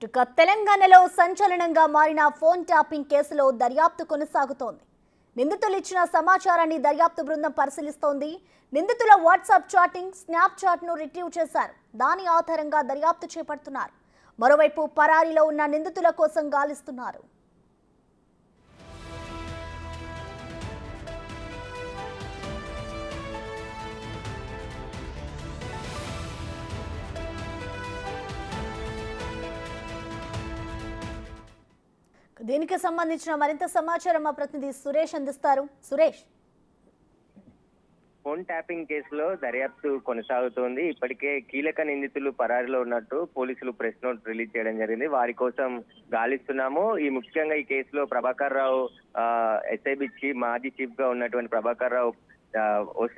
ఇక తెలంగాణలో సంచలనంగా మారిన ఫోన్ ట్యాపింగ్ కేసులో దర్యాప్తు కొనసాగుతోంది. నిందితులు ఇచ్చిన సమాచారాన్ని దర్యాప్తు బృందం పరిశీలిస్తోంది. నిందితుల వాట్సాప్ చాటింగ్, స్నాప్ చాట్ ను రిట్రీవ్ చేశారు. దాని ఆధారంగా దర్యాప్తు చేపడుతున్నారు. మరోవైపు పరారీలో ఉన్న నిందితుల కోసం గాలిస్తున్నారు. దీనికి సంబంధించిన మరింత సమాచారం మా ప్రతినిధి సురేష్ అందిస్తారు. సురేష్, ఫోన్ ట్యాపింగ్ కేసులో దర్యాప్తు కొనసాగుతోంది. ఇప్పటికే కీలక నిందితులు పరారీలో ఉన్నట్టు పోలీసులు ప్రెస్ నోట్ రిలీజ్ చేయడం జరిగింది. వారి కోసం గాలిస్తున్నాము. ముఖ్యంగా ఈ కేసులో ప్రభాకర్ రావు ఎస్ఐబి మాజీ చీఫ్ గా ఉన్నటువంటి ప్రభాకర్ రావు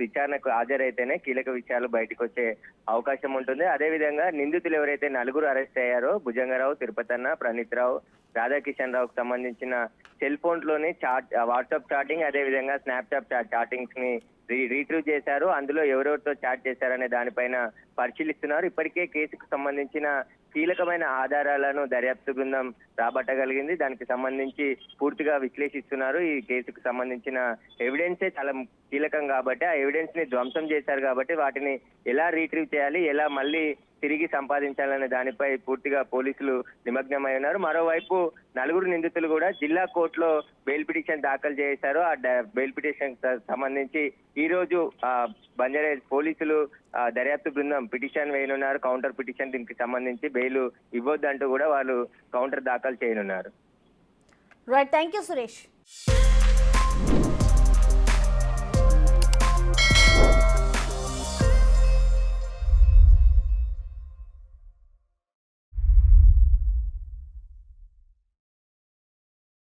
విచారణకు హాజరైతేనే కీలక విషయాలు బయటకు వచ్చే అవకాశం ఉంటుంది. అదేవిధంగా నిందితులు ఎవరైతే నలుగురు అరెస్ట్ అయ్యారో భుజంగరావు, తిరుపతన్న, ప్రణీత్ రావు, రాధాకిషన్ రావుకు సంబంధించిన సెల్ ఫోన్ లోని వాట్సాప్ చాటింగ్, అదేవిధంగా స్నాప్చాట్ చాటింగ్స్ ని రీట్రీవ్ చేశారు. అందులో ఎవరెవరితో చాట్ చేశారనే దానిపైన పరిశీలిస్తున్నారు. ఇప్పటికే కేసుకు సంబంధించిన కీలకమైన ఆధారాలను దర్యాప్తు బృందం రాబట్టగలిగింది. దానికి సంబంధించి పూర్తిగా విశ్లేషిస్తున్నారు. ఈ కేసుకు సంబంధించిన ఎవిడెన్సే చాలా కీలకం కాబట్టి ఆ ఎవిడెన్స్ ని ధ్వంసం చేశారు కాబట్టి వాటిని ఎలా రీట్రీవ్ చేయాలి, ఎలా మళ్ళీ తిరిగి సంపాదించాలనే దానిపై పూర్తిగా పోలీసులు నిమగ్నమై ఉన్నారు. మరోవైపు నలుగురు నిందితులు కూడా జిల్లా కోర్టులో బెయిల్ పిటిషన్ దాఖలు చేశారు. ఆ బెయిల్ పిటిషన్ సంబంధించి ఈ రోజు బంజారాహిల్స్ పోలీసులు దర్యాప్తు బృందం పిటిషన్ వేయనున్నారు. కౌంటర్ పిటిషన్ దీనికి సంబంధించి బెయిల్ ఇవ్వొద్దంటూ కూడా వాళ్ళు కౌంటర్ దాఖలు చేయనున్నారు. Right, thank you Suresh.